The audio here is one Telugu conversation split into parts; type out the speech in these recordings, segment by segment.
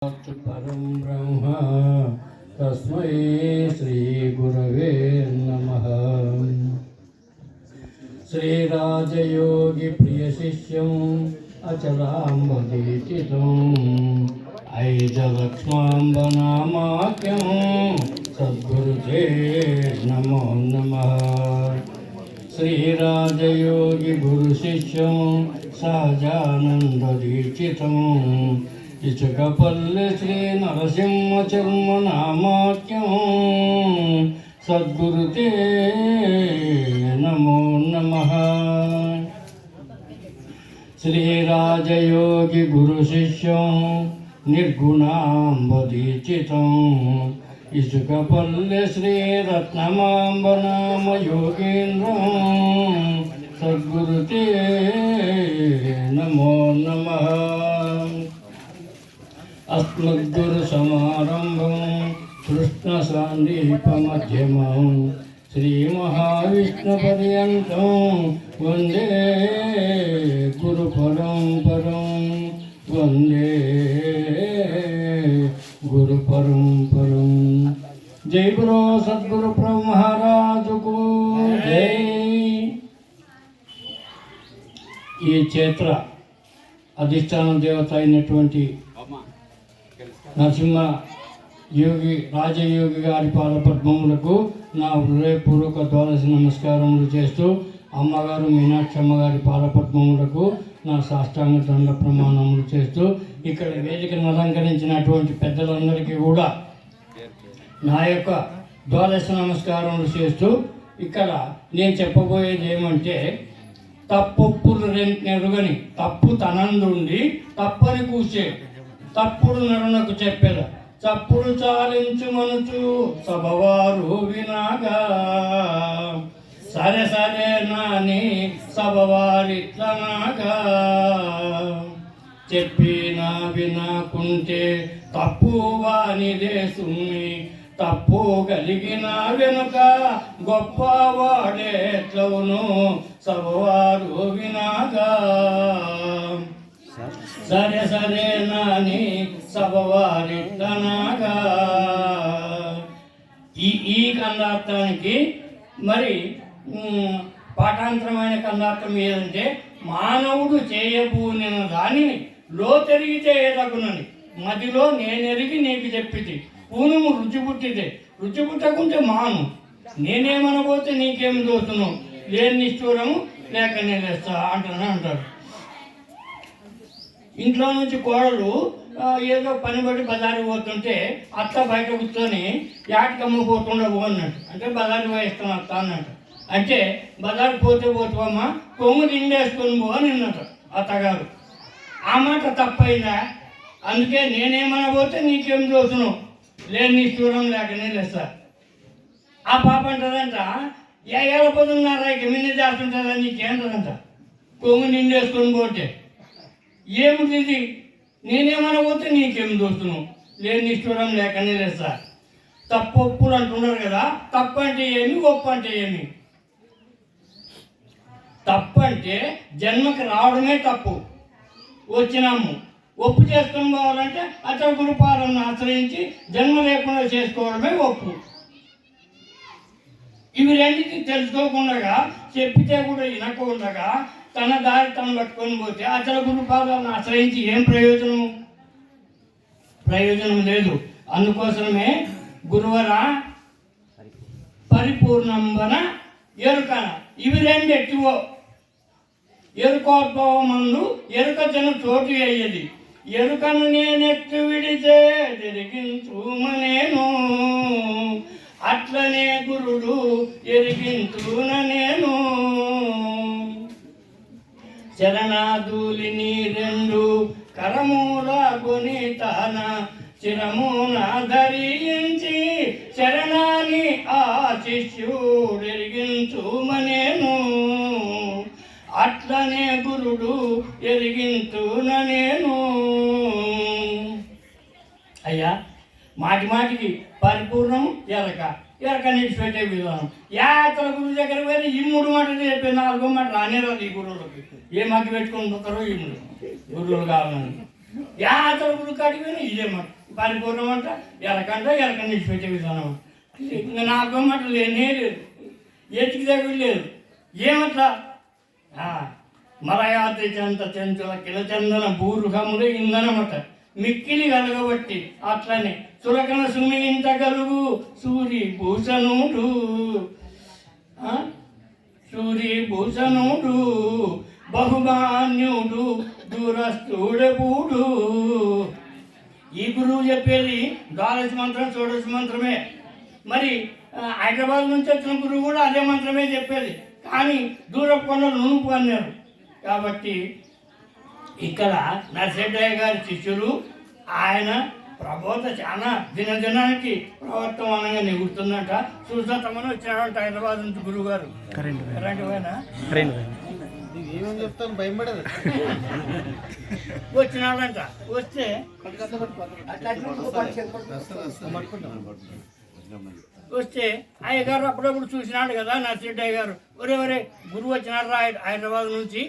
परं ब्रह्म तस्मै श्रीगुरवे नमः। श्रीराजयोगिप्रियशिष्यम् अचलाम्बदीचितम् ऐजलक्ष्माम्बनामाख्यं सद्गुरुते नमो नमः। श्रीराजयोगिगुरुशिष्यं सहजानन्ददीक्षितम् इचकपल्ले श्री नरसिंहचर्मनामाख्यं सद्गुरुते नमो नमः। श्रीराजयोगी गुरुशिष्यं निर्गुणाम्बदीक्षितं इचकपल्ले श्री रत्नमाम्बनाम योगीन्द्रं सद्गुरुते नमो नमः। अस्मद्गुरुसमारम्भं कृष्णसान्दीपमध्यमं श्रीमहाविष्णुपर्यन्तं वन्दे गुरुपरम्परं वन्दे गुरुपरम्परं। जय गुरु सद्गुरु प्रभु महाराज को जय। ఈ క్షేత్ర అధిష్టాన దేవత అయినటువంటి నరసింహ యోగి రాజయోగి గారి పాదపద్మములకు నా హృదయపూర్వక ద్వాదశ నమస్కారములు చేస్తూ అమ్మగారు మీనాక్షి అమ్మగారి పాదపద్మములకు నా సాష్టాంగ దండ ప్రమాణములు చేస్తూ ఇక్కడ వేదికను అలంకరించినటువంటి పెద్దలందరికీ కూడా నా యొక్క ద్వాదశ నమస్కారములు చేస్తూ ఇక్కడ నేను చెప్పబోయేది ఏమంటే, తప్పొప్పులు నెరుగని తప్పు తనందుండి తప్పని కూసే తప్పుడు నరునకు చెప్పెద చప్పుడు చాలించు మనుచు సభవారు వినాగా సరే సరే నాని సభవారిట్లనాగా చెప్పినా వినాకుంటే తప్పు వానిదే సుమ్మి తప్పు కలిగిన వెనుక గొప్పవాడేట్లవును సభవారు వినాగా సరే సరే నాని సభవారిట్లనాగా. ఈ కందార్థానికి మరి పాఠాంతరమైన కందార్థం ఏదంటే, మానవుడు చేయబూనిన దానిని లోతెరిగి చేయదగునని మదిలో నేనెరిగి నీకు చెప్పితే పూనము రుచి పుట్టితే రుచి పుట్టకుంటే మాను నేనేమనబోతే నీకేం దోచును లేని నిష్ఠూరము లేక నేనేస్తా అంటారు. ఇంట్లో నుంచి కోడలు ఏదో పని బట్టి బజారుకి పోతుంటే అత్త బయట కూర్చొని యాటికమ్మ పోకుండా అన్నట్టు, అంటే బజారు పోయిస్తాను అత్త అన్నట్టు. అంటే బజారు పోతే పోతామా కొమ్ము నిండేసుకొని పో అని అన్నట్టు అత్తగారు. ఆ మాట తప్పైందా? అందుకే నేనేమనబోతే నీకేం దోచును లేని నిష్ఠూరం లేక నేనేస్తా. ఆ పాప అంటదంట, ఏళ్ళ పొద్దున్నారా ఇక మిన్ని చేస్తుంటుందా నీకేంటదంట కొమ్ము నిండేసుకొని పోతే. ఏమిటి ఇది? నేనేమనబోతే నీకేం దోస్తును లేని నిష్ఠూరం లేక నేనేస్తా. తప్పు ఒప్పులు అంటున్నారు కదా, తప్పు అంటే ఏమి ఒప్పు అంటే ఏమి? తప్పు అంటే జన్మకి రావడమే తప్పు, వచ్చినాము. ఒప్పు చేసుకొని పోవాలంటే అతని గురుపాలను ఆశ్రయించి జన్మ లేకుండా చేసుకోవడమే ఒప్పు. ఇవి రెండింటిని తెలుసుకోకుండా చెప్పితే కూడా వినకుండా తన దారి తను పట్టుకొని పోతే అచల గురుపాదాలను ఆశ్రయించి ఏం ప్రయోజనం లేదు. అందుకోసమే గురువరా పరిపూర్ణంబన ఎరుకన ఇవి రెండు ఎక్కువ. ఎరుకోద్భవమందు ఎరుక జన చోటు అయ్యేది. ఎరుకను నేనెత్తు విడితే ఎరిగించుమనేను, అట్లనే గురుడు ఎరిగించున నేను. చరణాధూలిని రెండు కరమూల కొని తాన చిరమున ధరించి శరణాన్ని ఆ శిష్యుడు ఎరిగించుమనేను, అట్లనే గురుడు ఎరిగించున నేను. అయ్యా మాటి మాటికి పరిపూర్ణం ఎరక ఎరక నిడిచిపెట్టే విధానం. యాత్ర గురువు దగ్గర పోయి ఈ 3 మాటలు చెప్పి 4వ మాట రానేరాదు ఈ గురువులకి. ఏ మగ్గి పెట్టుకొని పోతారో ఈ గురువులు కావాలని. యాతల గురు కాడికి పోయినా ఇదే మాట పరిపూర్ణం అంట ఎలకంట నిలిచిపెట్టే విధానం. ఇంకా నాలుగో మాట లేనే లేదు, ఎతికి దగ్గర లేదు. ఏమట్లా మలయాత్రి చెంత చెంచుల కిలచందన భూరుహములు ఇందనమట మిక్కిలి కలగబట్టి అట్లనే చులకన సుమింత గలుగు సూరి భూషణుడు బహుమాన్యుడు దూరస్థుడెప్పుడు. ఈ గురువు చెప్పేది ద్వాదశ మంత్రం షోడశ మంత్రమే. మరి హైదరాబాద్ నుంచి వచ్చిన గురువు కూడా అదే మంత్రమే చెప్పేది, కానీ దూరపు కొండలు నునుపు అన్నారు. కాబట్టి ఇక్కడ నరసింహయ్య గారి శిష్యులు ఆయన ప్రబోధ చాలా దినదినానికి ప్రవర్తమానంగా నెగురుతుందంట. చూసామని వచ్చినాడంట హైదరాబాద్ నుంచి గురువు గారు. కరెంట్ పోయినా చెప్తాను భయపడదు. వచ్చినాడంట. వస్తే అయ్యగారు అప్పుడప్పుడు చూసినాడు కదా నరసింహయ్య గారు. ఒరే గురువు వచ్చినాడు హైదరాబాద్ నుంచి,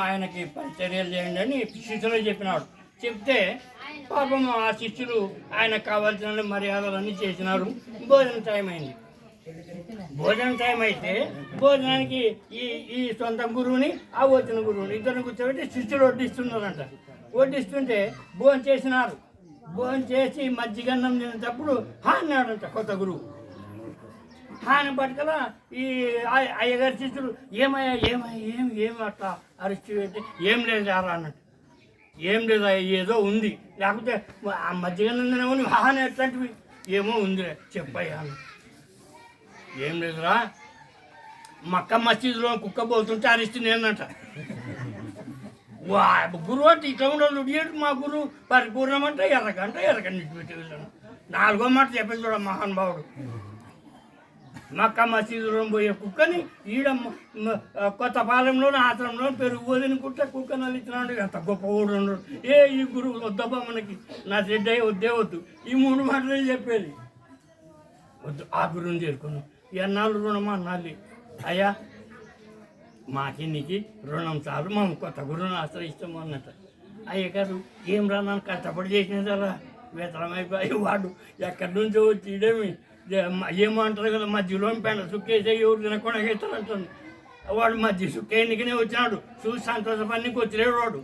ఆయనకి పరిచర్యలు చేయండి అని శిష్యులు చెప్పినాడు. చెప్తే పాపం ఆ శిష్యులు ఆయనకు కావాల్సిన మర్యాదలన్నీ చేసినారు. భోజనం టైం అయింది. భోజనం టైం అయితే భోజనానికి ఈ సొంత గురువుని ఆ వచ్చిన గురువుని ఇద్దరిని కూర్చోబెట్టి శిష్యులు వడ్డిస్తున్నారంట. వడ్డిస్తుంటే భోజనం చేసినారు. భోజనం చేసి మజ్జిగన్నం తినేటప్పుడు అన్నాడంట కొత్త గురువు. ఆయన పట్టుకల ఈ అయ్యగారి శిష్యులు ఏమయ్యా ఏమి అట్లా అరిచి పెట్టి ఏం లేదు ఆరా అన్నట్టు. ఏం లేదు ఏదో ఉంది, లేకపోతే ఆ మధ్యగానే తినమని హాని ఎట్లాంటివి ఏమో ఉంది చెప్పయ్యా. ఏం లేదురా, మక్క మసీదులో కుక్క పోతుంటే అరిస్తుంది ఏంటంట. గురువు అంటే ఇట్లా ఉండదు మా గురువు పరిపూర్ణం అంటే ఎర్రగంట నిడిచిపెట్టి వెళ్ళాను. నాలుగో మాట చెప్పేది చూడ మహానుభావుడు. మక్క మసీదులో పోయే కుక్కని ఈడ కొత్తపాలెంలోని ఆశ్రమంలో పెరుగు వదినుకుంటే కుక్క నలిచినాడు. ఎంత గొప్ప ఊడు ఉండడు. ఈ గురువు వద్దబ్బా మనకి నా చెడ్డయ్య వద్దు. ఈ మూడు మాటలే చెప్పేది. వద్దు ఆ గురువుని చేరుకున్నాం. ఎన్నాళ్ళు రుణమా అన్నాళ్ళు. అయ్యా మాకి నీకు రుణం చాలు, మనం కొత్త గురువుని ఆశ్రయిస్తాము అన్నట్టు. అయ్యగారు ఏం రా నన్ను కష్టపడి చేసినదా వేతనమైపోయి వాడు ఎక్కడి నుంచో వచ్చి ఇదేమి ఏమో అంటారు కదా, మధ్యలో పెండ సుక్కేసే ఎవరు తినకుండా అవుతారంటాను. వాడు మధ్య సుక్కేనికనే వచ్చినాడు. చూసి సంతోషపడికి వచ్చినాడు. వాడు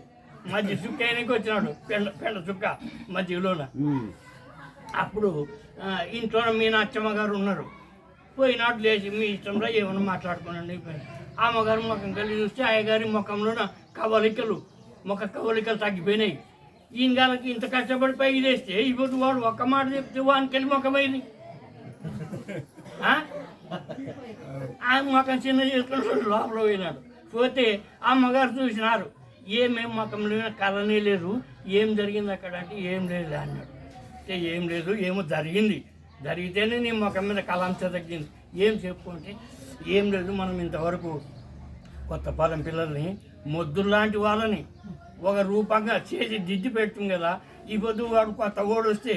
మధ్య సుక్కేనికి వచ్చినాడు, పెండ సుక్క మధ్యలోన. అప్పుడు ఇంట్లో మీనాక్షమ్మ గారు ఉన్నారు. పోయినాడు లేచి మీ ఇష్టంలో ఏమన్నా మాట్లాడుకోనండి. అమ్మగారు ముఖం కలిసి చూస్తే అయ్యగారి ముఖంలోన ముఖ కవలికలు తగ్గిపోయినాయి. ఈయన గారికి ఇంత కష్టపడి పైకి చేస్తే ఇప్పుడు వాడు ఒక్క మాట చెప్తే వానికెళ్ళి ముఖమైంది. ఆ ముఖం చిన్న చేసుకుని లోపల పోయినాడు. పోతే అమ్మగారు చూసినారు. ఏమేం ముఖంలో కలనే లేదు, ఏం జరిగింది అక్కడ అంటే ఏం లేదు అన్నాడు. అంటే ఏం లేదు, ఏమో జరిగితేనే నీ ముఖం మీద కలాంశ తగ్గింది. ఏం చెప్పుకుంటే ఏం లేదు, మనం ఇంతవరకు కొత్తపాలెం పిల్లల్ని మొద్దులాంటి వాళ్ళని ఒక రూపంగా చేసి దిద్ది పెడుతుంది కదా. ఈ పొద్దు వాడు కొత్త ఓడు వస్తే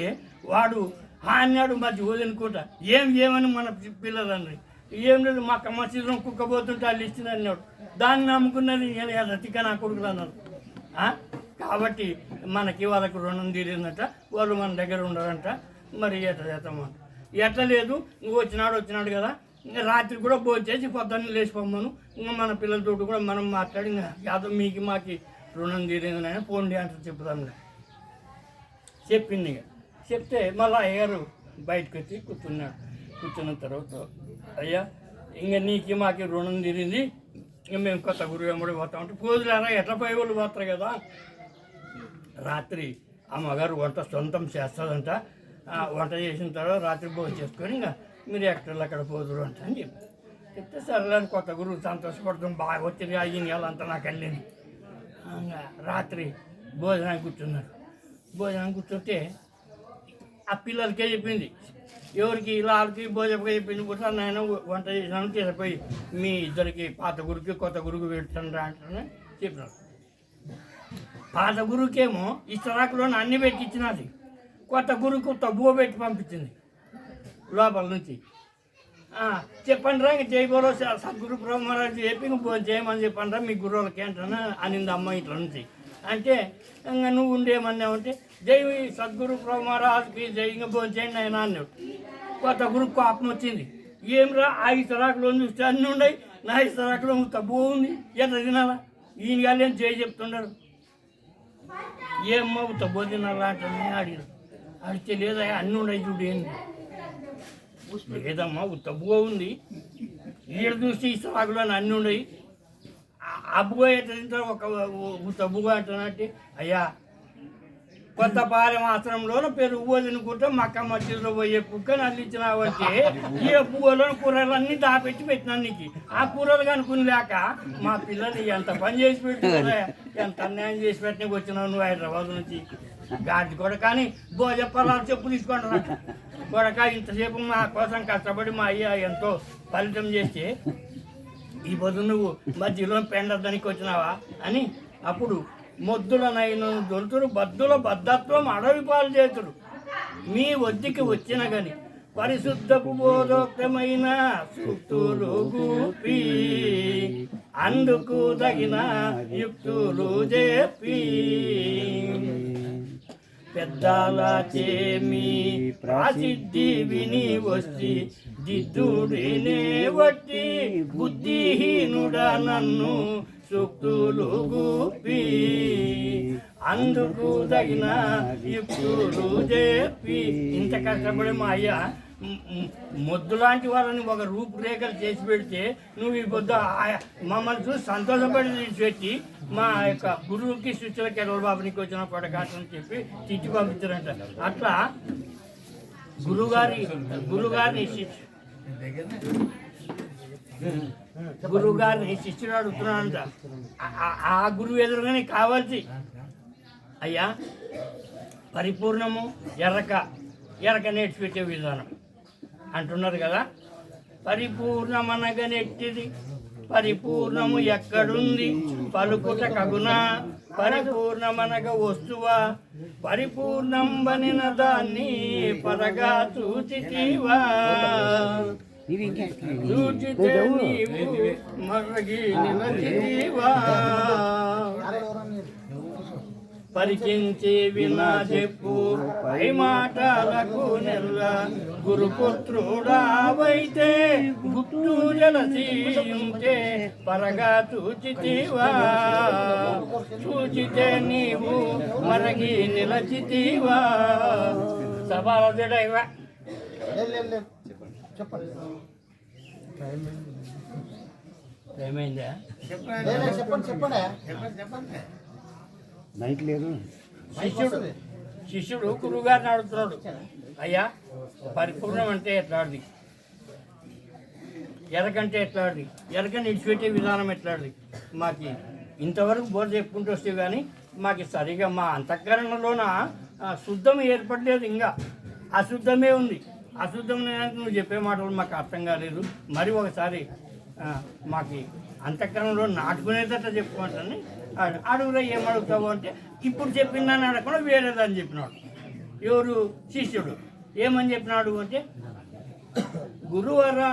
వాడు అన్నాడు మధ్య వదిలినుకుంటా ఏమని మన పిల్లలని. ఏం లేదు, మా మసీదులో కుక్కపోతుంటే వాళ్ళు ఇచ్చింది అన్నాడు. దాన్ని నమ్ముకున్నది రతిక నా కొడుకులు అన్నారు. కాబట్టి మనకి వాళ్ళకు రుణం తీరిందట, వాళ్ళు మన దగ్గర ఉండరంట. మరి ఎట్లా లేదు, నువ్వు వచ్చినాడు కదా, ఇంకా రాత్రి కూడా భోజనం చేసి పొద్దున్న లేచిపోమ్మను. ఇంకా మన పిల్లలతో కూడా మనం మాట్లాడి యాదవ్ మీకు మాకి రుణం తీరింది అని పోండి అంటే చెప్తాను చెప్పింది. ఇక చెప్తే మళ్ళీ అయ్యగారు బయటకు వచ్చి కూర్చున్న తర్వాత అయ్యా ఇంకా నీకు మాకి రుణం తీరింది, ఇంకా మేము కొత్త గురువు వెంబడి పోతామంటే పోదులారా ఎట్లా పోయే వాళ్ళు పోతారు కదా. రాత్రి అమ్మగారు వంట సొంతం చేస్తుందంట. వంట చేసిన తర్వాత రాత్రి భోజనం చేసుకొని ఇంకా మీరు ఎక్కడ అక్కడ పోదురు అంట అని చెప్తే సరేలేని కొత్త గురువు సంతోషపడుతుంది. బాగా వచ్చింది అయ్యింది వాళ్ళంతా నాకు వెళ్ళింది. రాత్రి భోజనానికి కూర్చున్నారు. భోజనానికి కూర్చుంటే ఆ పిల్లలకే చెప్పింది, ఎవరికి వాళ్ళకి భోజనగా చెప్పింది. కూడా నేను వంట చేసినాను, తీసిపోయి మీ ఇద్దరికి పాత గురికి కొత్త గురుకు పెడుతుండ్రా అంటే చెప్పినారు. పాత గురువుకేమో ఇష్టరాకులో అన్ని పెట్టించినది, కొత్త గురువుకు తగ్గువ పెట్టి పంపించింది లోపల నుంచి. చెప్పండి రా, ఇంక జైబోలో సద్గురు బ్రహ్మరాజు చెప్పి భోజనం చేయమని చెప్పండి రా మీ గురువులకి అంటాను అనింది అమ్మ ఇంట్లో నుంచి. అంటే ఇంకా నువ్వు ఉండేమన్నావు అంటే జై సద్గురు ప్రభు మహారాజుకి జై ఇంకా భోంచేయండి ఆయన అన్నాడు. కొత్త గురుకు కోపం వచ్చింది. ఏమిరా ఆ ఇతరాకులో చూస్తే అన్నీ ఉన్నాయి, నా ఇతరాకులో తక్కువ ఉంది, ఎట్లా తినాలా? ఈయన గారు ఏం చేయి చెప్తున్నారు. ఏమ్మా తక్కువ తినాలా అంటే నేను అడిగిన. అడిగితే లేదా అన్నీ ఉన్నాయి చూడు ఏంది లేదమ్మా తక్కువ ఉంది, ఈడ చూస్తే ఇతరాకులో అన్నీ ఉన్నాయి, అబ్బుగా ఎట్లా తింటారు ఒక తబ్బుగా అంటున్నట్టు. అయ్యా కొత్తపాలెం ఆశ్రమంలో పెరుగు తినుకుంటే మక్క మధ్యలో పోయే కుక్కని అల్లించినావంటే ఈ పువ్వులో కూరలన్నీ దాపెట్టి పెట్టినాను నీకు. ఆ కూరలు కనుక్కుని లేక మా పిల్లలు ఎంత పని చేసి పెట్టుకున్నా, ఎంత అన్యాయం చేసి పెట్టినకి వచ్చినావు నువ్వు హైదరాబాద్ నుంచి. గాడి కూడా కానీ చెప్పాలని చెప్పు తీసుకుంటున్నా కొడక ఇంతసేపు మా కోసం కష్టపడి మా అయ్య ఎంతో ఫలితం చేస్తే ఈ పొద్దు నువ్వు మధ్యలో పెండదానికి వచ్చినావా అని. అప్పుడు మొద్దులనైన దొరుతుడు బద్దుల బద్ధత్వం అడవి పాలు చేతుడు మీ వద్దకి వచ్చిన గని పరిశుద్ధపు బోధోక్తమైన సూక్తులు గూపి అందుకు తగిన యుక్తులు చెప్పి పెద్దాల చేమి ప్రాసిద్ధి విని వచ్చి దిద్దుడినే వట్టి బుద్ధిహీనుడా నన్ను సూక్తులు గూపి అందుకు తగిన యుక్తులు చెప్పి. ఇంత కష్టపడి మా అయ్య మొద్దు లాంటి వాళ్ళని ఒక రూపురేఖలు చేసి పెడితే నువ్వు ఈ పొద్దు మమ్మల్ని చూసి సంతోషపడి తీసిపెట్టి మా యొక్క గురువుకి శిష్యుల కెరవ బాబునికి వచ్చిన కొడకాటని చెప్పి తిట్టి పంపించారంట. అట్లా గురువుగారిని శిష్యుడు అడుగుతున్నాడంట. ఆ గురువు ఎదురుగానే కావాల్సి అయ్యా పరిపూర్ణము ఎరక నేర్చిపెట్టే విధానం అంటున్నారు కదా. పరిపూర్ణమనగా నెట్టిది పరిపూర్ణము ఎక్కడుంది పలుకుట కగునా పరిపూర్ణమనగా వస్తువా పరిపూర్ణంబనిన దాన్ని పరగా చూచితివా చూచితే నీవు మరగి నిలచితివా పరికించి వినా చెప్పు పై మాటలకు నెల్ల గురుపుత్రుడావైతే గుట్టు జలసీయుంటే పరగా చూచితివా చూచితే నీవు మరగి నిలచితివా. సభాలదేవా ఏమైందా నైట్ లేదు. శిష్యుడు గురువుగారిని అడుగుతున్నాడు. అయ్యా పరిపూర్ణం అంటే ఎట్లాంటిది, ఎరకంటే ఎట్లాంటిది, ఎరకని విడిచిపెట్టే విధానం ఎట్లాంటిది, మాకు ఇంతవరకు బోధ చెప్పుకుంటూ వస్తే కానీ మాకు సరిగా మా అంతఃకరణలోన శుద్ధం ఏర్పడలేదు, ఇంకా అశుద్ధమే ఉంది. అశుద్ధం నువ్వు చెప్పే మాటలు మాకు అర్థం కాలేదు, మరి ఒకసారి మాకు అంతఃకరణలో నాటుకునేదట చెప్పుకుంటాను అడుగురా ఏమడుగుతావు అంటే ఇప్పుడు చెప్పిందని అడగకుండా వేరేదని చెప్పినాడు. ఎవరు శిష్యుడు ఏమని చెప్పినాడు అంటే గురువరా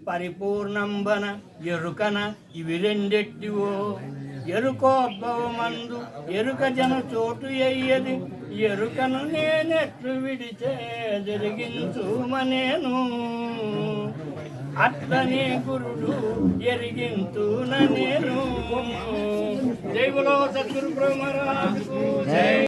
పరిపూర్ణంబన ఎరుకన ఇవి రెండెట్టివో ఎరుకోద్భవమందు ఎరుక జన చోటు అయ్యది ఎరుకను నేనెట్లు విడిచే జరిగించుమనేను అట్లనే గురుడు ఎరిగింతున నేను. జై బోలో సద్గురు బ్రహ్మరాజు.